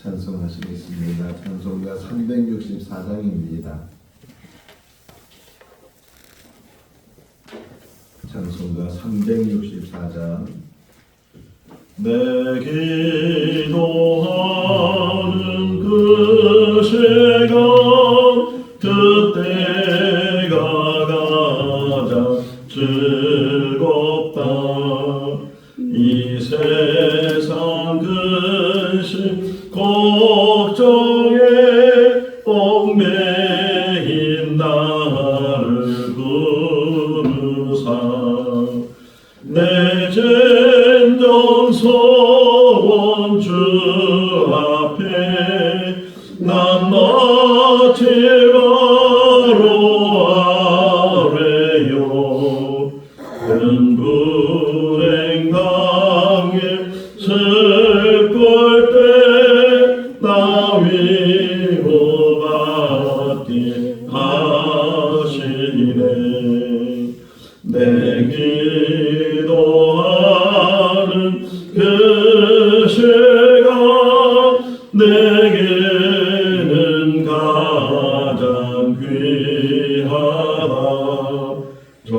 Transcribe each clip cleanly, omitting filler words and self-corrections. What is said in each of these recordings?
찬송하시겠습니다. 찬송가 364장입니다. 찬송가 364장. 내 기도하는 그 시간 그때가 가장 즐겁다. 이 세상 근심 걱정에 얽매인 나를 부르사 내 진정 소원 주 앞에 난 마치 바로 아래요 큰 불행 당해 슬플 때 나 위로받게 하시네. 내 기도하는 그 시간 내게는 가장 귀하다. 저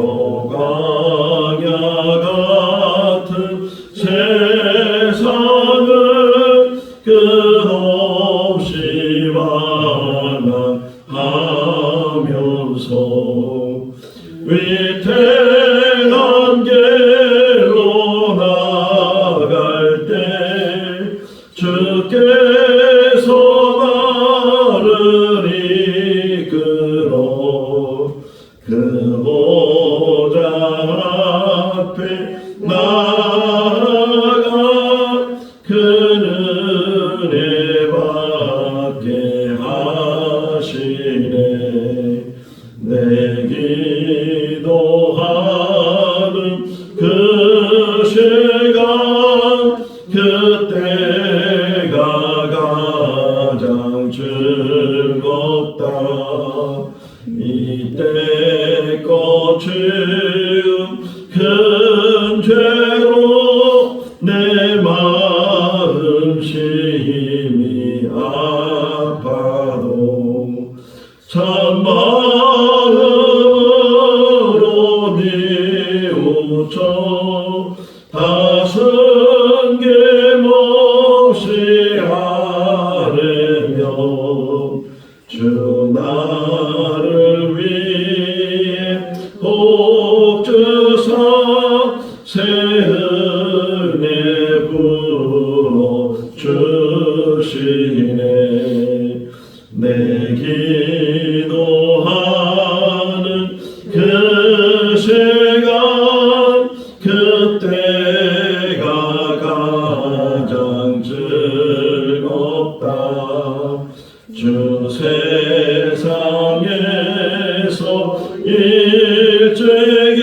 광야 같은 세상을 끝없이 반항하면서 위태한 길로 나갈 때 주께서 나를 이끌어 그 보좌 앞에 나아가 그 은혜 받게 하시네. 내 기도하는 그 시간 그때가 가장 즐겁다. 이때 거치운 큰 죄로 내 마음 심히 아파도 참 마음으로 뉘우쳐 다슨 김없이 아뢰며 주 나를 위해 복 주사 새 은혜 부어 주시네. 내 기도하는 그 시간 그때가 가장 즐겁다. 주 세상에서 일찍이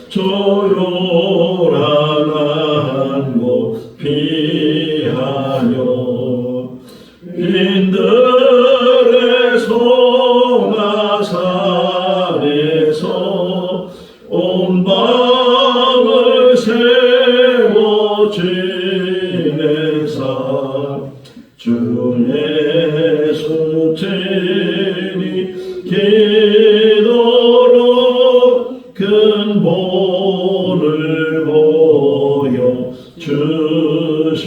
조용한 한 곳 피하여 인들의 소나산에서 온 밤을 세워 지내사 주 예수 친히 기도로 큰 본을 보여 주셨네.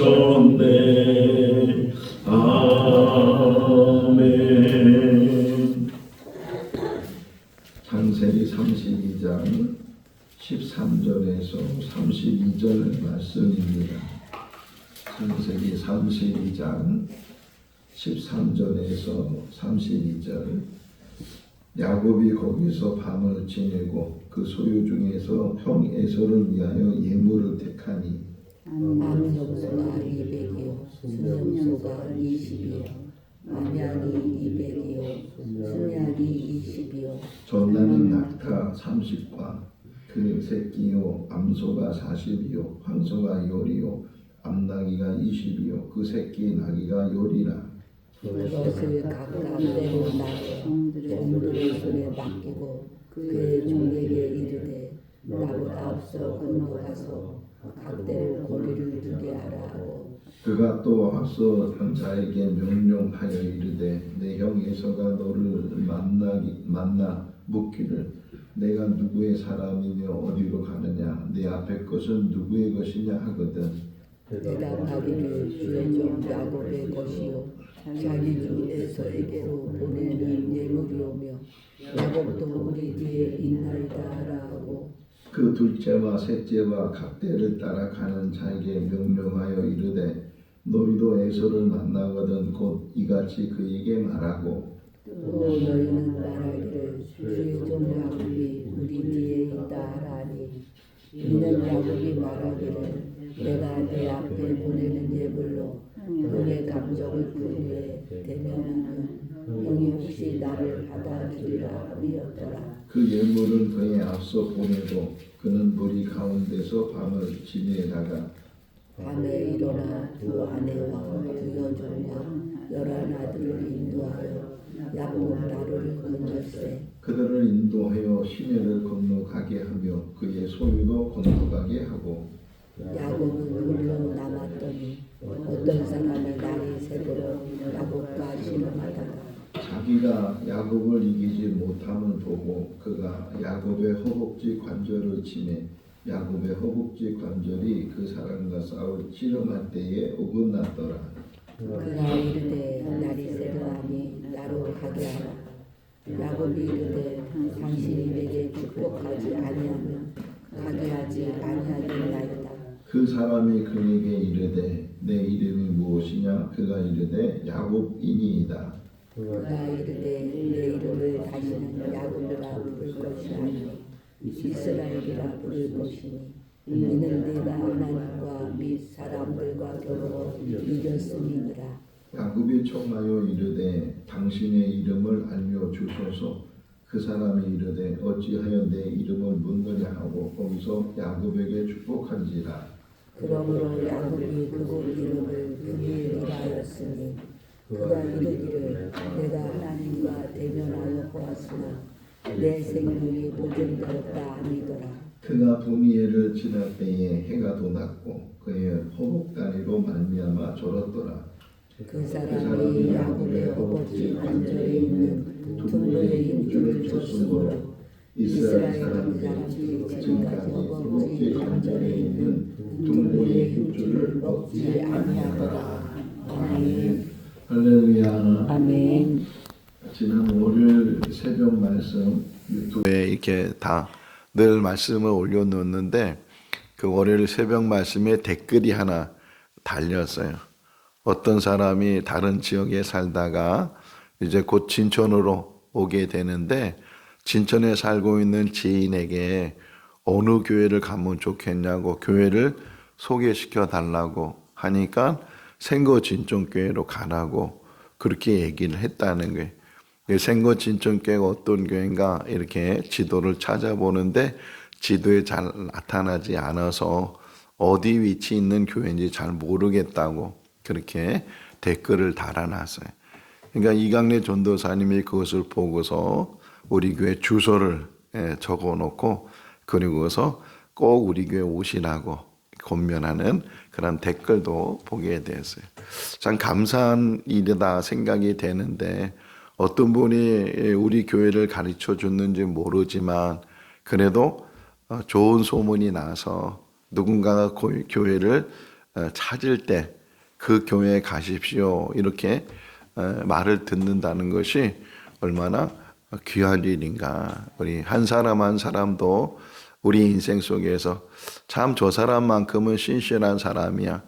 아멘. 창세기 32장 13절에서 32절 말씀입니다. 창세기 32장 13절에서 32절. 야곱이 거기서 밤을 지내고 그 소유 중에서 형 에서를 위하여 예물을 택하니 남녀가 200이요 수녀가 20이요 남양이 200이요 순양이 20이요 전나는 낙타 30과 그 새끼요 암소가 40이요 황소가 열이요 암나귀가 20이요 그 새끼 나귀가 열이라. 그것을 각각 때로 종들의 손에 맡기고 그의 종에게 이르되 나보다 앞서 건너가서 각대로 고리를 두게 하라 하고 그가 또 앞서 자에게 명령하여 이르되 내 형 에서가 너를 만나 묻기를 내가 누구의 사람이며 어디로 가느냐 내 앞에 것은 누구의 것이냐 하거든. 대답하기를 주의 종 야곱의 것이요 자기 주 에서에게로 보내는 예물이오며 야곱도 우리 뒤에 있나이다라 하고 그 둘째와 셋째와 각대를 따라가는 자에게 명령하여 이르되 너희도 에서를 만나거든 곧 이같이 그에게 말하고 또 너희는 말하기를 주의 종 야곱이 우리 뒤에 있다 하라니 이는 야곱이 말하기를 내가 내 앞에 보내는 예물로 형의 감정을 그 후에 대면하면 형이 혹시 나를 받아주리라 하였더라. 그 예물은 그의 앞서 보내고 그는 무리 가운데서 밤을 지내다가 밤에 일어나 두 아내와 두 여종과 11아들을 인도하여 야곱 나루를 건넜세. 그들을 인도하여 시내를 건너가게 하며 그의 소유도 건너가게 하고 야곱은 홀로 남았더니 어떤 사람이 날이 새도록 야곱과 씨름하다가 자기가 야곱을 이기지 못함을 보고 그가 야곱의 허벅지 관절을 치매 야곱의 허벅지 관절이 그 사람과 싸울 씨름할 때에 어긋났더라. 그가 이르되 날이 새도하니 나로 가게 하라. 야곱이 이르되 당신이 내게 축복하지 아니하면 가게 하지 아니하겠나이다. 그 사람이 그에게 이르되 내 이름이 무엇이냐 그가 이르되 야곱이니이다. 그가 이르되 내 이름을 다시는 야곱이라 부를 것이 아니요 이스라엘이라 부를 것이니 이는 내가 하나님과 및 사람들과 겨루어 이겼음이니라. 야곱이 청하여 이르되 당신의 이름을 알려주소서. 그 사람이 이르되 어찌하여 내 이름을 묻느냐 하고 거기서 야곱에게 축복한지라. 그러므로 야곱이 그곳 이름을 브니엘이라 하였으니 그가 이르기를 내가 하나님과 대면하여 보았으나 내 생명이 보존되었다 아니더라. 그가 브니엘을 지날 때에 해가 돋았고 그의 허벅다리로 말미암아 졸었더라. 그 사람이 야곱의 허벅지 관절에 있는 둥그의 힘줄을 줬으므로 이스라엘 사람들이 지금까지 허벅지 관절에 있는 둥그의 힘줄을 먹지 아니하더라. 아멘. 할렐루야. 아멘. 지난 월요일 새벽 말씀 유튜브에 이렇게 다 늘 말씀을 올려놓는데 그 월요일 새벽 말씀에 댓글이 하나 달렸어요. 어떤 사람이 다른 지역에 살다가 이제 곧 진천으로 오게 되는데 진천에 살고 있는 지인에게 어느 교회를 가면 좋겠냐고 교회를 소개시켜 달라고 하니까 생거 진천교회로 가라고 그렇게 얘기를 했다는 거예요. 생거 진천교회가 어떤 교회인가 이렇게 지도를 찾아보는데 지도에 잘 나타나지 않아서 어디 위치 있는 교회인지 잘 모르겠다고 그렇게 댓글을 달아놨어요. 그러니까 이강래 전도사님이 그것을 보고서 우리 교회 주소를 적어놓고 그리고서 꼭 우리 교회 오시라고 권면하는 그런 댓글도 보게 됐어요. 참 감사한 일이다 생각이 되는데 어떤 분이 우리 교회를 가르쳐 줬는지 모르지만 그래도 좋은 소문이 나서 누군가가 교회를 찾을 때 그 교회에 가십시오 이렇게 말을 듣는다는 것이 얼마나 귀한 일인가. 우리 한 사람 한 사람도 우리 인생 속에서 참 저 사람만큼은 신실한 사람이야.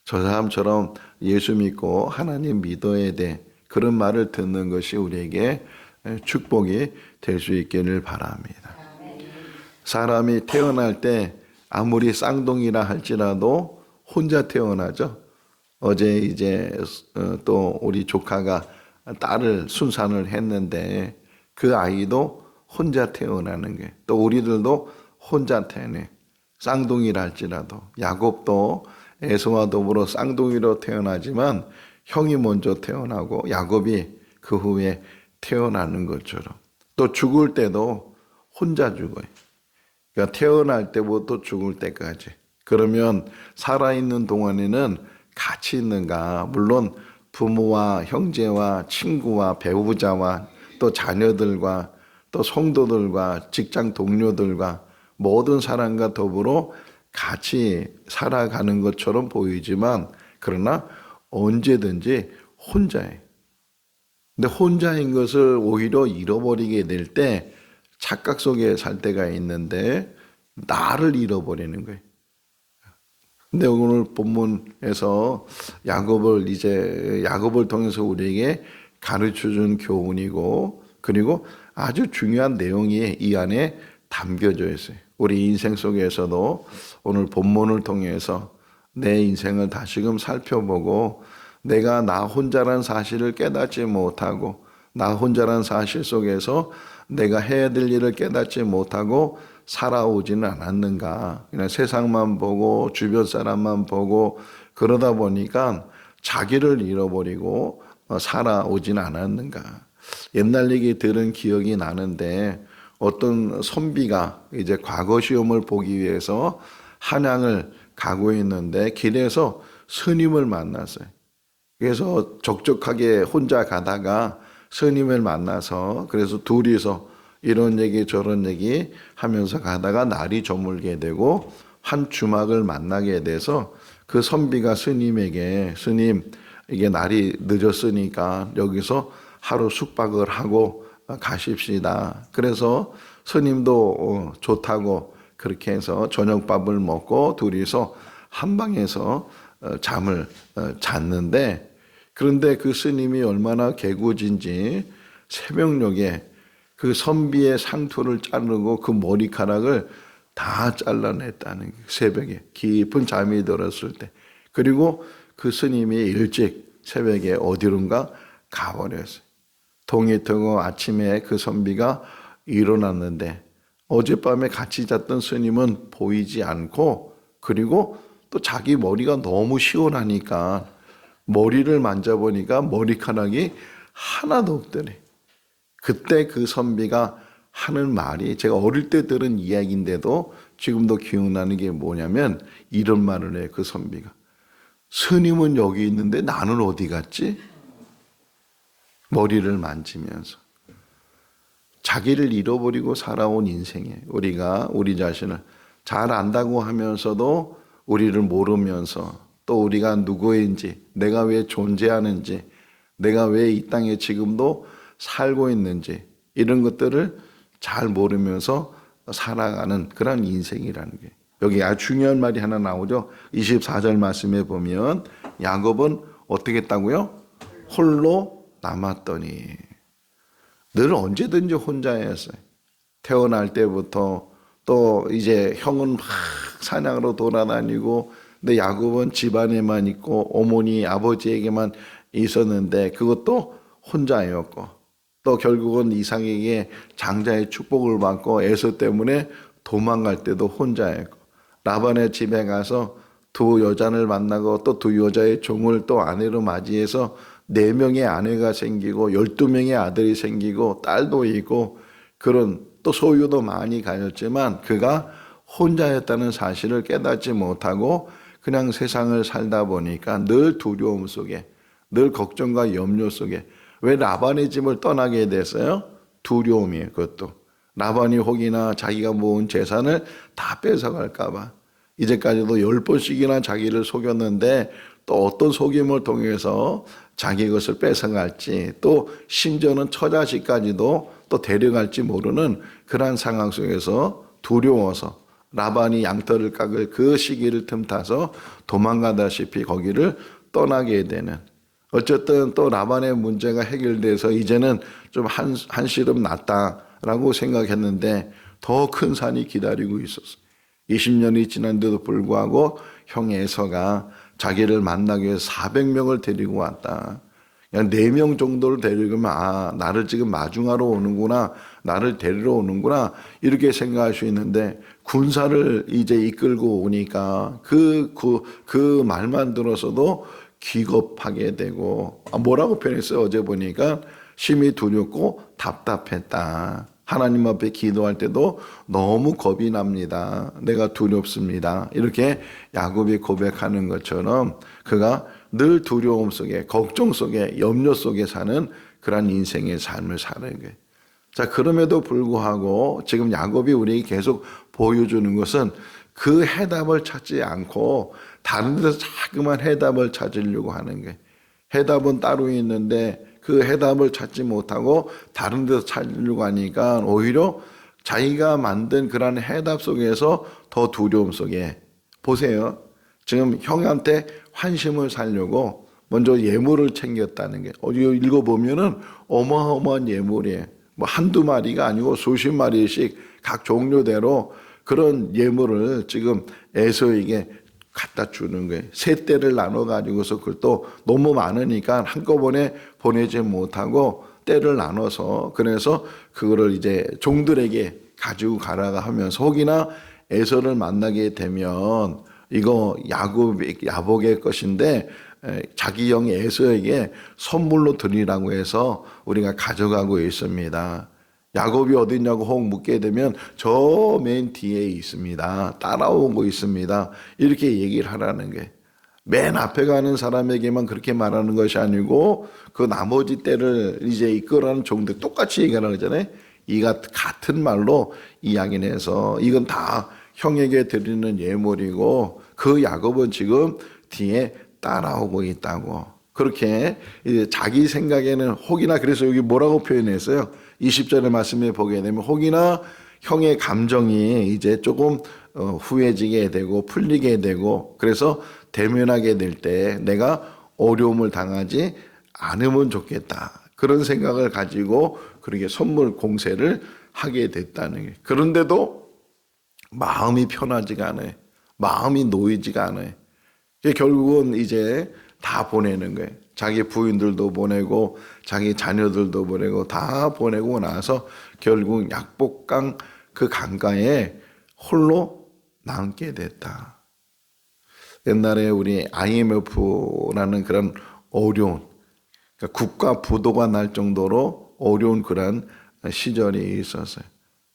저 사람처럼 예수 믿고 하나님 믿어야 돼. 그런 말을 듣는 것이 우리에게 축복이 될 수 있기를 바랍니다. 사람이 태어날 때 아무리 쌍둥이라 할지라도 혼자 태어나죠. 어제 이제 또 우리 조카가 딸을 순산을 했는데 그 아이도 혼자 태어나는 게 또 우리들도 혼자 태어내. 쌍둥이라 할지라도 야곱도 에서와 더불어 쌍둥이로 태어나지만 형이 먼저 태어나고 야곱이 그 후에 태어나는 것처럼 또 죽을 때도 혼자 죽어요. 그러니까 태어날 때부터 죽을 때까지. 그러면 살아있는 동안에는 같이 있는가? 물론 부모와 형제와 친구와 배우자와 또 자녀들과 또 성도들과 직장 동료들과 모든 사람과 더불어 같이 살아가는 것처럼 보이지만 그러나 언제든지 혼자예요. 근데 혼자인 것을 오히려 잃어버리게 될 때 착각 속에 살 때가 있는데 나를 잃어버리는 거예요. 근데 오늘 본문에서 야곱을 통해서 우리에게 가르쳐 준 교훈이고 그리고 아주 중요한 내용이 이 안에 담겨져 있어요. 우리 인생 속에서도 오늘 본문을 통해서 내 인생을 다시금 살펴보고 내가 나 혼자란 사실을 깨닫지 못하고 나 혼자란 사실 속에서 내가 해야 될 일을 깨닫지 못하고 살아오지는 않았는가. 그냥 세상만 보고 주변 사람만 보고 그러다 보니까 자기를 잃어버리고 살아오지는 않았는가. 옛날 얘기 들은 기억이 나는데 어떤 선비가 이제 과거 시험을 보기 위해서 한양을 가고 있는데 길에서 스님을 만났어요. 그래서 적적하게 혼자 가다가 스님을 만나서 그래서 둘이서 이런 얘기 저런 얘기 하면서 가다가 날이 저물게 되고 한 주막을 만나게 돼서 그 선비가 스님에게 스님 이게 날이 늦었으니까 여기서 하루 숙박을 하고 가십시다. 그래서 스님도 좋다고 그렇게 해서 저녁밥을 먹고 둘이서 한 방에서 잠을 잤는데 그런데 그 스님이 얼마나 개구진지 새벽녘에 그 선비의 상투를 자르고 그 머리카락을 다 잘라냈다는 거예요. 새벽에 깊은 잠이 들었을 때. 그리고 그 스님이 일찍 새벽에 어디론가 가버렸어요. 동이 트고 아침에 그 선비가 일어났는데 어젯밤에 같이 잤던 스님은 보이지 않고 그리고 또 자기 머리가 너무 시원하니까 머리를 만져보니까 머리카락이 하나도 없더래. 그때 그 선비가 하는 말이 제가 어릴 때 들은 이야기인데도 지금도 기억나는 게 뭐냐면 이런 말을 해요. 그 선비가. 스님은 여기 있는데 나는 어디 갔지? 머리를 만지면서. 자기를 잃어버리고 살아온 인생에 우리가 우리 자신을 잘 안다고 하면서도 우리를 모르면서 또 우리가 누구인지 내가 왜 존재하는지 내가 왜 이 땅에 지금도 살고 있는지 이런 것들을 잘 모르면서 살아가는 그런 인생이라는 게 여기 아주 중요한 말이 하나 나오죠. 24절 말씀에 보면 야곱은 어떻게 했다고요? 홀로 남았더니 늘 언제든지 혼자였어요. 태어날 때부터 또 이제 형은 막 사냥으로 돌아다니고 근데 야곱은 집안에만 있고 어머니 아버지에게만 있었는데 그것도 혼자였고 또 결국은 이삭에게 장자의 축복을 받고 에서 때문에 도망갈 때도 혼자였고 라반의 집에 가서 두 여자를 만나고 또 두 여자의 종을 또 아내로 맞이해서 4명의 아내가 생기고 12명의 아들이 생기고 딸도 있고 그런 또 소유도 많이 가졌지만 그가 혼자였다는 사실을 깨닫지 못하고 그냥 세상을 살다 보니까 늘 두려움 속에 늘 걱정과 염려 속에 왜 라반의 집을 떠나게 됐어요? 두려움이에요. 그것도 라반이 혹이나 자기가 모은 재산을 다 뺏어갈까 봐 이제까지도 10번씩이나 자기를 속였는데 또 어떤 속임을 통해서 자기 것을 뺏어갈지 또 심지어는 처자식까지도 또 데려갈지 모르는 그러한 상황 속에서 두려워서 라반이 양털을 깎을 그 시기를 틈타서 도망가다시피 거기를 떠나게 되는 어쨌든 또 라반의 문제가 해결돼서 이제는 좀 한시름 났다라고 생각했는데 더 큰 산이 기다리고 있었어요. 20년이 지난데도 불구하고 형 에서가 자기를 만나기 위해서 400명을 데리고 왔다. 그냥 4명 정도를 데리고면 아 나를 지금 마중하러 오는구나 나를 데리러 오는구나 이렇게 생각할 수 있는데 군사를 이제 이끌고 오니까 그 말만 들어서도 기겁하게 되고 뭐라고 표현했어요? 어제 보니까 심히 두렵고 답답했다. 하나님 앞에 기도할 때도 너무 겁이 납니다. 내가 두렵습니다. 이렇게 야곱이 고백하는 것처럼 그가 늘 두려움 속에, 걱정 속에, 염려 속에 사는 그런 인생의 삶을 사는 거예요. 자, 그럼에도 불구하고 지금 야곱이 우리에게 계속 보여주는 것은 그 해답을 찾지 않고 다른 데서 자꾸만 해답을 찾으려고 하는 거예요. 해답은 따로 있는데 그 해답을 찾지 못하고 다른 데서 찾으려고 하니까 오히려 자기가 만든 그런 해답 속에서 더 두려움 속에, 보세요. 지금 형한테 환심을 살려고 먼저 예물을 챙겼다는 게, 어디 읽어보면은 어마어마한 예물이에요. 뭐 한두 마리가 아니고 수십 마리씩 각 종류대로 그런 예물을 지금 에서에게 갖다 주는 거예요. 세 떼를 나눠가지고서 그걸 또 너무 많으니까 한꺼번에 보내지 못하고 떼를 나눠서, 그래서 그거를 이제 종들에게 가지고 가라가 하면서, 혹이나 에서를 만나게 되면 이거 야복의 것인데 자기 형 에서에게 선물로 드리라고 해서 우리가 가져가고 있습니다. 야곱이 어디 있냐고 혹 묻게 되면 저 맨 뒤에 있습니다. 따라오고 있습니다. 이렇게 얘기를 하라는 게, 맨 앞에 가는 사람에게만 그렇게 말하는 것이 아니고 그 나머지 때를 이제 이끌어가는 종들 똑같이 얘기하는 거잖아요. 이 같은 말로 이야기를 해서 이건 다 형에게 드리는 예물이고 그 야곱은 지금 뒤에 따라오고 있다고. 그렇게 이제 자기 생각에는 혹이나, 그래서 여기 뭐라고 표현했어요? 20절의 말씀에 보게 되면 혹이나 형의 감정이 이제 조금 후해지게 되고 풀리게 되고, 그래서 대면하게 될 때 내가 어려움을 당하지 않으면 좋겠다, 그런 생각을 가지고 그렇게 선물 공세를 하게 됐다는 게, 그런데도 마음이 편하지가 않아요. 마음이 놓이지가 않아요. 결국은 이제 다 보내는 거예요. 자기 부인들도 보내고 자기 자녀들도 보내고 다 보내고 나서 결국 약복강 그 강가에 홀로 남게 됐다. 옛날에 우리 IMF라는 그런 어려운, 그러니까 국가 부도가 날 정도로 어려운 그런 시절이 있었어요.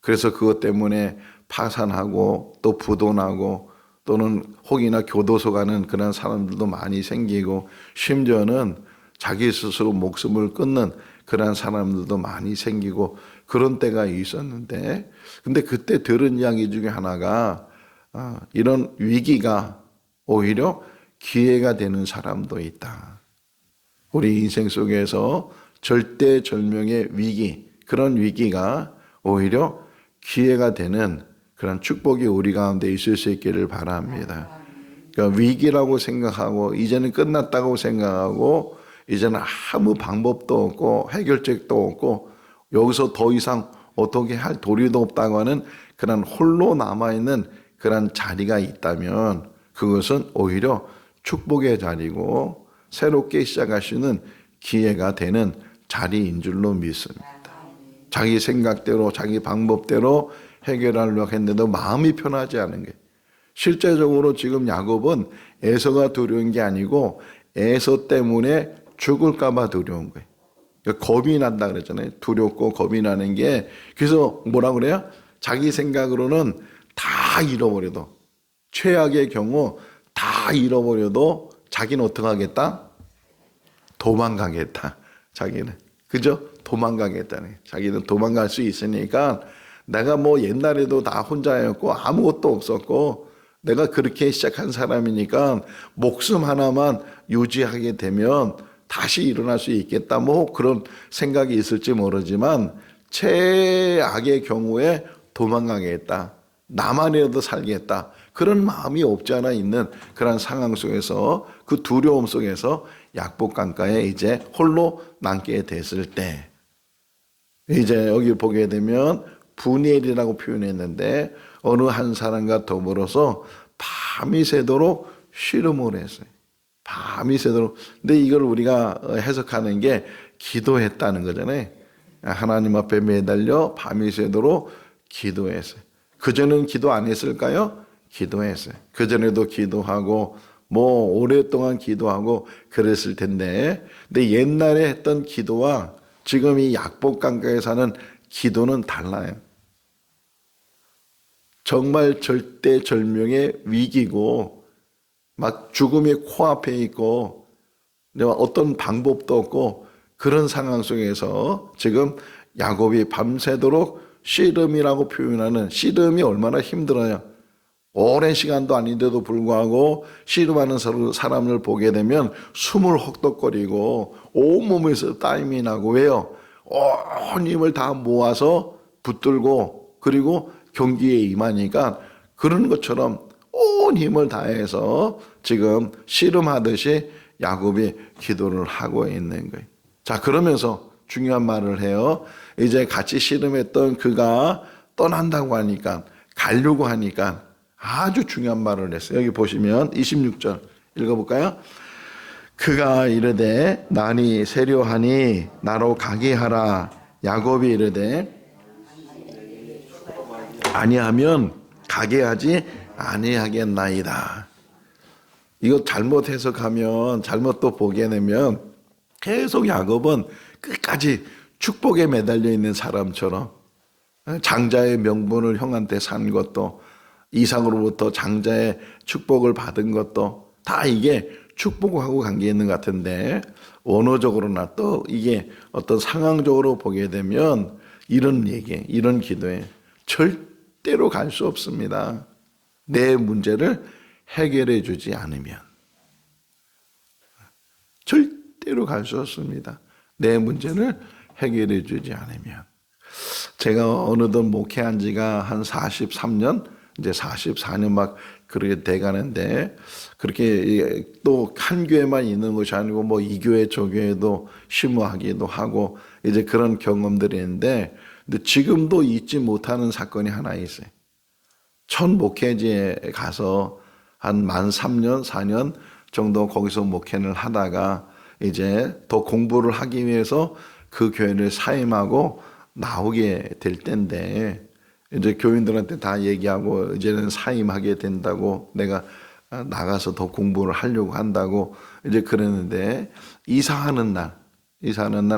그래서 그것 때문에 파산하고 또 부도나고 또는 혹이나 교도소 가는 그런 사람들도 많이 생기고, 심지어는 자기 스스로 목숨을 끊는 그런 사람들도 많이 생기고 그런 때가 있었는데, 근데 그때 들은 이야기 중에 하나가 이런 위기가 오히려 기회가 되는 사람도 있다. 우리 인생 속에서 절대절명의 위기, 그런 위기가 오히려 기회가 되는 그런 축복이 우리 가운데 있을 수 있기를 바랍니다. 그러니까 위기라고 생각하고 이제는 끝났다고 생각하고 이제는 아무 방법도 없고 해결책도 없고 여기서 더 이상 어떻게 할 도리도 없다고 하는 그런 홀로 남아있는 그런 자리가 있다면 그것은 오히려 축복의 자리고 새롭게 시작할 수 있는 기회가 되는 자리인 줄로 믿습니다. 자기 생각대로 자기 방법대로 해결하려고 했는데도 마음이 편하지 않은 게, 실제적으로 지금 야곱은 에서가 두려운 게 아니고 에서 때문에 죽을까 봐 두려운 거예요. 그러니까 겁이 난다 그랬잖아요. 두렵고 겁이 나는 게, 그래서 뭐라 그래요? 자기 생각으로는 다 잃어버려도, 최악의 경우 다 잃어버려도 자기는 어떻게 하겠다? 도망가겠다. 자기는. 그죠? 도망가겠다는. 자기는 도망갈 수 있으니까 내가 뭐 옛날에도 다 혼자였고 아무것도 없었고 내가 그렇게 시작한 사람이니까 목숨 하나만 유지하게 되면 다시 일어날 수 있겠다. 뭐 그런 생각이 있을지 모르지만 최악의 경우에 도망가겠다. 나만이라도 살겠다. 그런 마음이 없지 않아 있는 그런 상황 속에서, 그 두려움 속에서 약복강가에 이제 홀로 남게 됐을 때, 이제 여기 보게 되면 분이엘이라고 표현했는데 어느 한 사람과 더불어서 밤이 새도록 씨름을 했어요. 밤이 새도록. 근데 이걸 우리가 해석하는 게 기도했다는 거잖아요. 하나님 앞에 매달려 밤이 새도록 기도했어요. 그전에는 기도 안 했을까요? 기도했어요. 그전에도 기도하고 뭐 오랫동안 기도하고 그랬을 텐데, 근데 옛날에 했던 기도와 지금 이 약복강가에 사는 기도는 달라요. 정말 절대절명의 위기고 막 죽음이 코앞에 있고 내가 어떤 방법도 없고 그런 상황 속에서 지금 야곱이 밤새도록 씨름이라고 표현하는, 씨름이 얼마나 힘들어요. 오랜 시간도 아닌데도 불구하고 씨름하는 사람을 보게 되면 숨을 헉덕거리고 온몸에서 땀이 나고, 왜요? 온 힘을 다 모아서 붙들고 그리고 경기에 임하니까 그런 것처럼 온 힘을 다해서 지금 씨름하듯이 야곱이 기도를 하고 있는 거예요. 자, 그러면서 중요한 말을 해요. 이제 같이 씨름했던 그가 떠난다고 하니까, 가려고 하니까 아주 중요한 말을 했어요. 여기 보시면 26절 읽어볼까요? 그가 이르되 난이 세려하니 나로 가게 하라. 야곱이 이르되 아니하면 가게 하지 아니하겠나이다. 이거 잘못 해석하면, 잘못 또 보게 되면 계속 야곱은 끝까지 축복에 매달려 있는 사람처럼, 장자의 명분을 형한테 산 것도, 이상으로부터 장자의 축복을 받은 것도 다 이게 축복하고 관계 있는 것 같은데, 원어적으로나 또 이게 어떤 상황적으로 보게 되면 이런 얘기, 이런 기도에 절대로 갈 수 없습니다. 내 문제를 해결해 주지 않으면. 절대로 갈 수 없습니다. 내 문제를 해결해 주지 않으면. 제가 어느덧 목회한 지가 한 43년, 이제 44년 막 그렇게 돼가는데, 그렇게 또 한 교회만 있는 것이 아니고 뭐 이 교회 저 교회도 심무하기도 하고 이제 그런 경험들이 있는데, 근데 지금도 잊지 못하는 사건이 하나 있어요. 첫 목회지에 가서 한 만 3년, 4년 정도 거기서 목회를 하다가 이제 더 공부를 하기 위해서 그 교회를 사임하고 나오게 될 때인데, 이제 교인들한테 다 얘기하고 이제는 사임하게 된다고, 내가 나가서 더 공부를 하려고 한다고 이제 그랬는데, 이사하는 날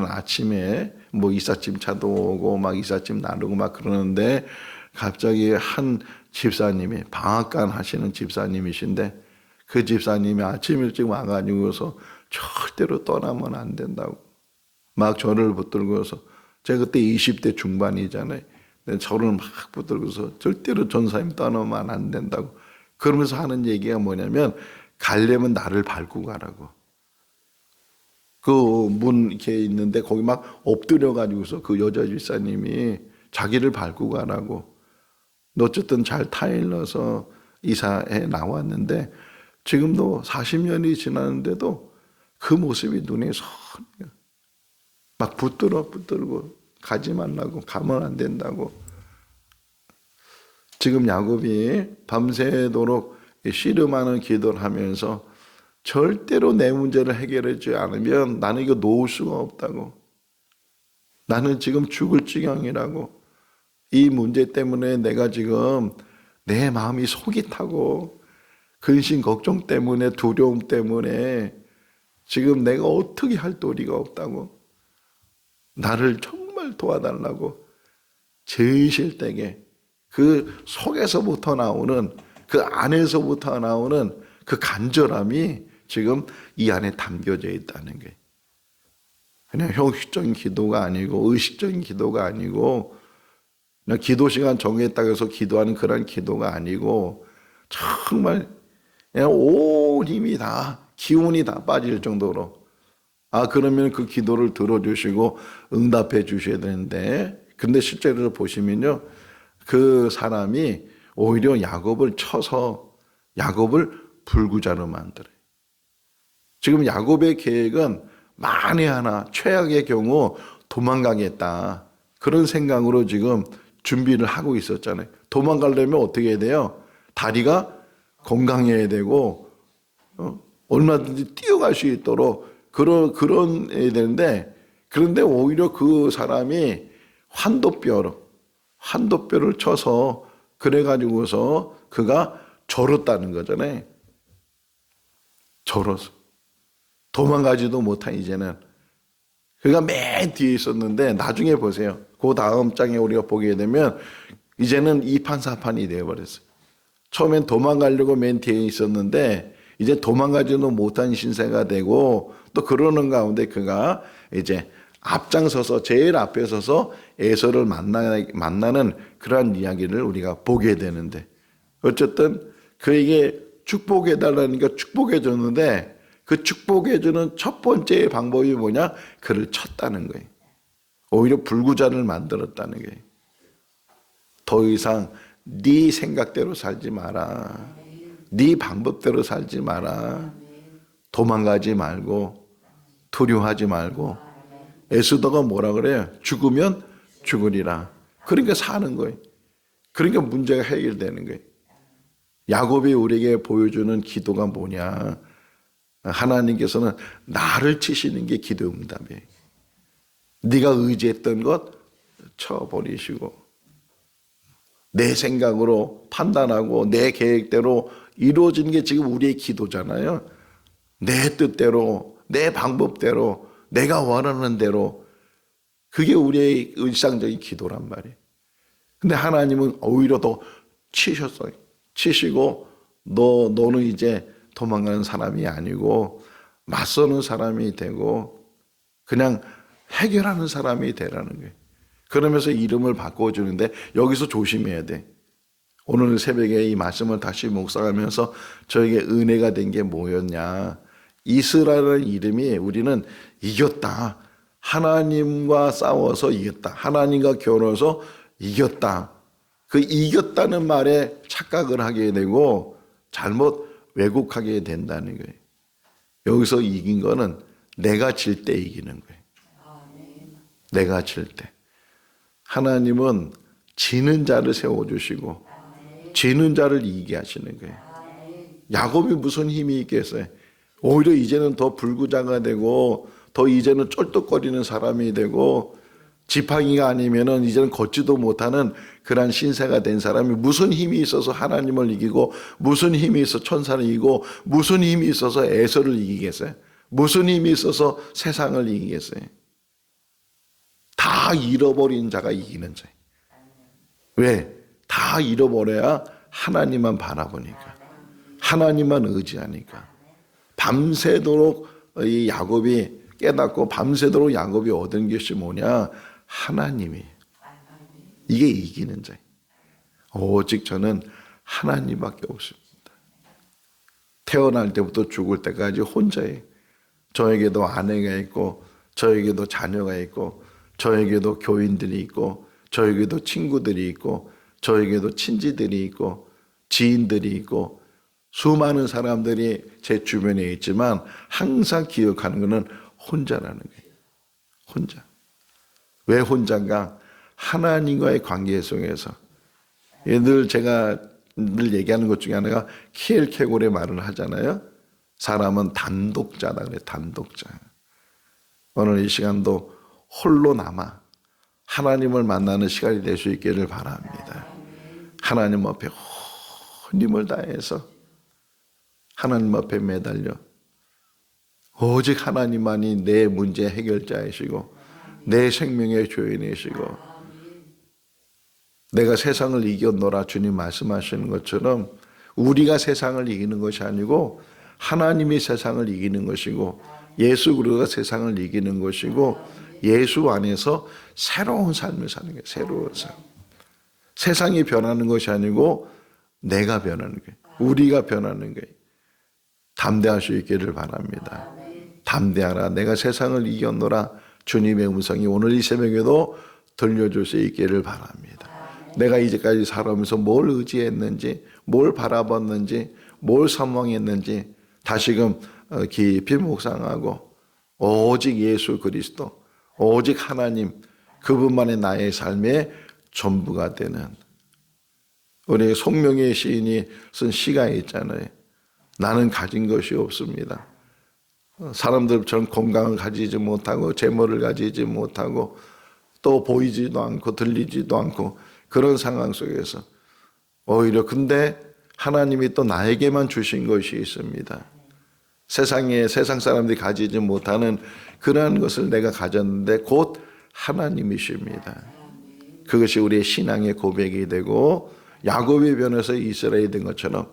아침에 뭐 이삿짐 차도 오고 막 이삿짐 나르고 막 그러는데, 갑자기 한 집사님이, 방앗간 하시는 집사님이신데, 그 집사님이 아침 일찍 와가지고서 절대로 떠나면 안 된다고 막 저를 붙들고서, 제가 그때 20대 중반이잖아요. 저를 막 붙들고서 절대로 전사님 떠나면 안 된다고 그러면서 하는 얘기가 뭐냐면, 가려면 나를 밟고 가라고. 그 문 이렇게 있는데 거기 막 엎드려 가지고서 그 여자 집사님이 자기를 밟고 가라고. 어쨌든 잘 타일러서 이사해 나왔는데, 지금도 40년이 지났는데도 그 모습이 눈에 선해요. 막 붙들고 가지 말라고, 가면 안 된다고. 지금 야곱이 밤새도록 씨름하는 기도를 하면서 절대로 내 문제를 해결해 주지 않으면 나는 이거 놓을 수가 없다고. 나는 지금 죽을 지경이라고. 이 문제 때문에 내가 지금 내 마음이 속이 타고 근심 걱정 때문에, 두려움 때문에 지금 내가 어떻게 할 도리가 없다고. 나를 정말 도와달라고. 제일실되게 그 속에서부터 나오는, 그 안에서부터 나오는 그 간절함이 지금 이 안에 담겨져 있다는 거예요. 그냥 형식적인 기도가 아니고, 의식적인 기도가 아니고, 그냥 기도 시간 정했다고 해서 기도하는 그런 기도가 아니고, 정말 그냥 온 힘이 다, 기운이 다 빠질 정도로, 그러면 그 기도를 들어주시고 응답해 주셔야 되는데, 근데 실제로 보시면요, 그 사람이 오히려 야곱을 쳐서 야곱을 불구자로 만들어요. 지금 야곱의 계획은 만에 하나 최악의 경우 도망가겠다, 그런 생각으로 지금 준비를 하고 있었잖아요. 도망가려면 어떻게 해야 돼요? 다리가 건강해야 되고, 얼마든지 뛰어갈 수 있도록 그런 해야 되는데, 그런데 오히려 그 사람이 환도뼈를 쳐서 그래가지고서 그가 절었다는 거잖아요. 절어서 도망가지도 못한, 이제는 그가 맨 뒤에 있었는데, 나중에 보세요. 그 다음 장에 우리가 보게 되면 이제는 2판 4판이 되어버렸어요. 처음엔 도망가려고 맨 뒤에 있었는데 이제 도망가지도 못한 신세가 되고 또 그러는 가운데 그가 이제 앞장서서 제일 앞에 서서 에서를 만나는 그러한 이야기를 우리가 보게 되는데 어쨌든 그에게 축복해 달라니까 축복해 줬는데 그 축복해 주는 첫 번째 방법이 뭐냐? 그를 쳤다는 거예요. 오히려 불구자를 만들었다는 거예요. 더 이상 네 생각대로 살지 마라. 네 방법대로 살지 마라. 도망가지 말고 두려워하지 말고 에스더가 뭐라 그래요? 죽으면 죽으리라. 그러니까 사는 거예요. 그러니까 문제가 해결되는 거예요. 야곱이 우리에게 보여주는 기도가 뭐냐? 하나님께서는 나를 치시는 게 기도 응답이에요. 네가 의지했던 것 쳐버리시고 내 생각으로 판단하고 내 계획대로 이루어지는 게 지금 우리의 기도잖아요. 내 뜻대로 내 방법대로 내가 원하는 대로 그게 우리의 일상적인 기도란 말이에요. 근데 하나님은 오히려 더 치셨어요. 치시고 너는 이제 도망가는 사람이 아니고 맞서는 사람이 되고 그냥 해결하는 사람이 되라는 거예요. 그러면서 이름을 바꿔주는데 여기서 조심해야 돼. 오늘 새벽에 이 말씀을 다시 묵상하면서 저에게 은혜가 된 게 뭐였냐. 이스라엘의 이름이 우리는 이겼다. 하나님과 싸워서 이겼다. 하나님과 겨뤄서 이겼다. 그 이겼다는 말에 착각을 하게 되고 잘못 왜곡하게 된다는 거예요. 여기서 이긴 거는 내가 질 때 이기는 거예요. 내가 질 때. 하나님은 지는 자를 세워주시고 지는 자를 이기게 하시는 거예요. 야곱이 무슨 힘이 있겠어요? 오히려 이제는 더 불구자가 되고 더 이제는 쩔뚝거리는 사람이 되고 지팡이가 아니면은 이제는 걷지도 못하는 그런 신세가 된 사람이 무슨 힘이 있어서 하나님을 이기고 무슨 힘이 있어 천사를 이기고 무슨 힘이 있어서 에서를 이기겠어요? 무슨 힘이 있어서 세상을 이기겠어요? 다 잃어버린 자가 이기는 자예요. 왜? 다 잃어버려야 하나님만 바라보니까 하나님만 의지하니까 밤새도록 이 야곱이 깨닫고 밤새도록 야곱이 얻은 것이 뭐냐? 하나님이. 이게 이기는 자예요. 오직 저는 하나님밖에 없습니다. 태어날 때부터 죽을 때까지 혼자예요. 저에게도 아내가 있고 저에게도 자녀가 있고 저에게도 교인들이 있고 저에게도 친구들이 있고 저에게도 친지들이 있고 지인들이 있고 수많은 사람들이 제 주변에 있지만 항상 기억하는 것은 혼자라는 거예요. 혼자. 왜 혼자인가? 하나님과의 관계 속에서. 제가 늘 얘기하는 것 중에 하나가 키엘케골의 말을 하잖아요. 사람은 단독자다 그래. 단독자. 오늘 이 시간도 홀로 남아 하나님을 만나는 시간이 될 수 있기를 바랍니다. 하나님 앞에 온 힘을 다해서 하나님 앞에 매달려 오직 하나님만이 내 문제 해결자이시고 내 생명의 주인이시고 내가 세상을 이겼노라 주님 말씀하시는 것처럼 우리가 세상을 이기는 것이 아니고 하나님이 세상을 이기는 것이고 예수 그리스도가 세상을 이기는 것이고 예수 안에서 새로운 삶을 사는 거예요. 새로운 삶. 세상이 변하는 것이 아니고 내가 변하는 거예요. 우리가 변하는 거예요. 담대할 수 있기를 바랍니다. 담대하라. 내가 세상을 이겼노라. 주님의 음성이 오늘 이 새벽에도 들려줄 수 있기를 바랍니다. 내가 이제까지 살아오면서 뭘 의지했는지, 뭘 바라봤는지, 뭘 사모했는지 다시금 깊이 묵상하고 오직 예수 그리스도, 오직 하나님 그분만의 나의 삶의 전부가 되는 우리 송명의 시인이 쓴 시가 있잖아요. 나는 가진 것이 없습니다. 사람들처럼 건강을 가지지 못하고 재물을 가지지 못하고 또 보이지도 않고 들리지도 않고 그런 상황 속에서 오히려 근데 하나님이 또 나에게만 주신 것이 있습니다. 세상 사람들이 가지지 못하는 그러한 것을 내가 가졌는데 곧 하나님이십니다. 그것이 우리의 신앙의 고백이 되고 야곱이 변해서 이스라엘이 된 것처럼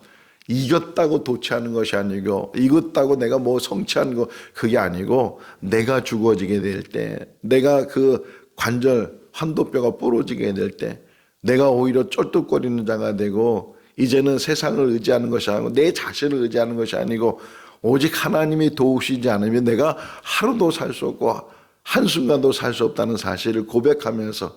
이겼다고 도취하는 것이 아니고 이겼다고 내가 뭐 성취하는 거 그게 아니고 내가 죽어지게 될 때 내가 그 관절 환도뼈가 부러지게 될 때 내가 오히려 쩔뚝거리는 자가 되고 이제는 세상을 의지하는 것이 아니고 내 자신을 의지하는 것이 아니고 오직 하나님이 도우시지 않으면 내가 하루도 살 수 없고 한순간도 살 수 없다는 사실을 고백하면서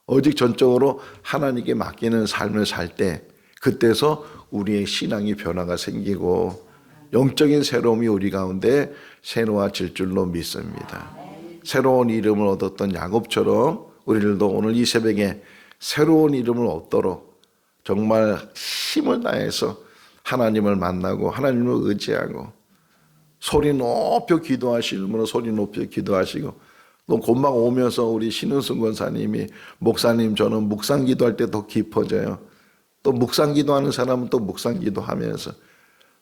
오직 전적으로 하나님께 맡기는 삶을 살 때 그때서 우리의 신앙이 변화가 생기고 영적인 새로움이 우리 가운데 새로워질 줄로 믿습니다. 새로운 이름을 얻었던 야곱처럼 우리들도 오늘 이 새벽에 새로운 이름을 얻도록 정말 힘을 다해서 하나님을 만나고 하나님을 의지하고 소리 높여 기도하시면 소리 높여 기도하시고 또 곧막 오면서 우리 신은승 권사님이 목사님 저는 묵상 기도할 때 더 깊어져요. 또 묵상 기도하는 사람은 또 묵상 기도하면서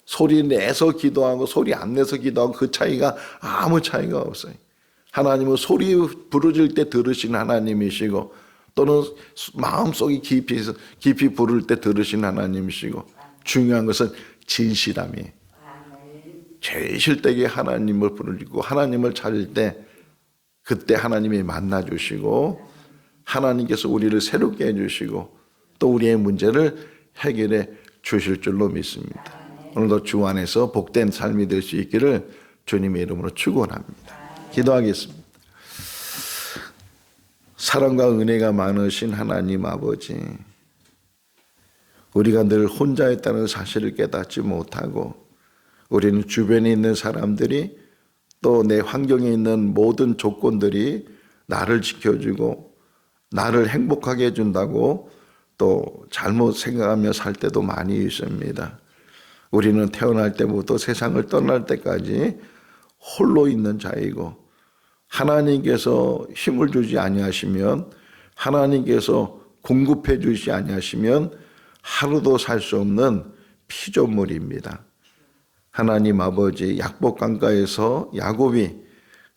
소리 내서 기도하고 소리 안 내서 기도하고 그 차이가 아무 차이가 없어요. 하나님은 소리 부르질 때 들으신 하나님이시고 또는 마음속이 깊이 부를 때 들으신 하나님이시고 중요한 것은 진실함이 제일 실되게 하나님을 부르고 하나님을 찾을 때 그때 하나님이 만나주시고 하나님께서 우리를 새롭게 해주시고 또 우리의 문제를 해결해 주실 줄로 믿습니다. 오늘도 주 안에서 복된 삶이 될 수 있기를 주님의 이름으로 축원합니다. 기도하겠습니다. 사랑과 은혜가 많으신 하나님 아버지, 우리가 늘 혼자였다는 사실을 깨닫지 못하고 우리는 주변에 있는 사람들이 또 내 환경에 있는 모든 조건들이 나를 지켜주고 나를 행복하게 해준다고 또 잘못 생각하며 살 때도 많이 있습니다. 우리는 태어날 때부터 세상을 떠날 때까지 홀로 있는 자이고 하나님께서 힘을 주지 아니하시면 하나님께서 공급해 주지 아니하시면 하루도 살 수 없는 피조물입니다. 하나님 아버지 약복강가에서 야곱이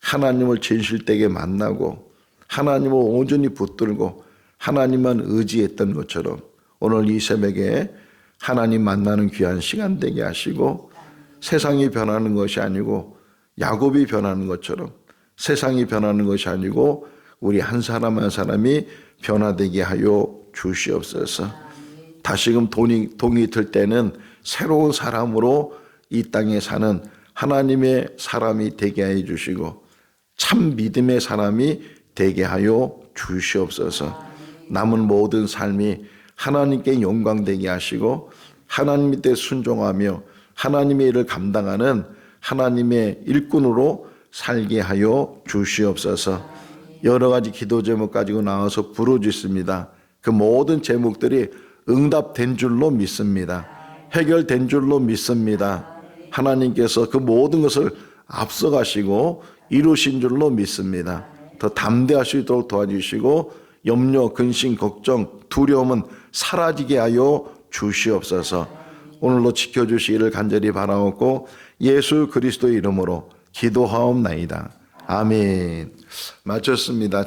하나님을 진실되게 만나고 하나님을 온전히 붙들고 하나님만 의지했던 것처럼 오늘 이 새벽에 하나님 만나는 귀한 시간 되게 하시고 세상이 변하는 것이 아니고 야곱이 변하는 것처럼 세상이 변하는 것이 아니고 우리 한 사람 한 사람이 변화되게 하여 주시옵소서. 다시금 동이 들 때는 새로운 사람으로 이 땅에 사는 하나님의 사람이 되게 해 주시고 참 믿음의 사람이 되게 하여 주시옵소서. 남은 모든 삶이 하나님께 영광되게 하시고 하나님 밑에 순종하며 하나님의 일을 감당하는 하나님의 일꾼으로 살게 하여 주시옵소서. 여러 가지 기도 제목 가지고 나와서 부르짖습니다. 그 모든 제목들이 응답된 줄로 믿습니다. 해결된 줄로 믿습니다. 하나님께서 그 모든 것을 앞서가시고 이루신 줄로 믿습니다. 더 담대할 수 있도록 도와주시고 염려, 근심, 걱정, 두려움은 사라지게 하여 주시옵소서. 오늘도 지켜주시기를 간절히 바라옵고 예수 그리스도의 이름으로 기도하옵나이다. 아멘. 마쳤습니다.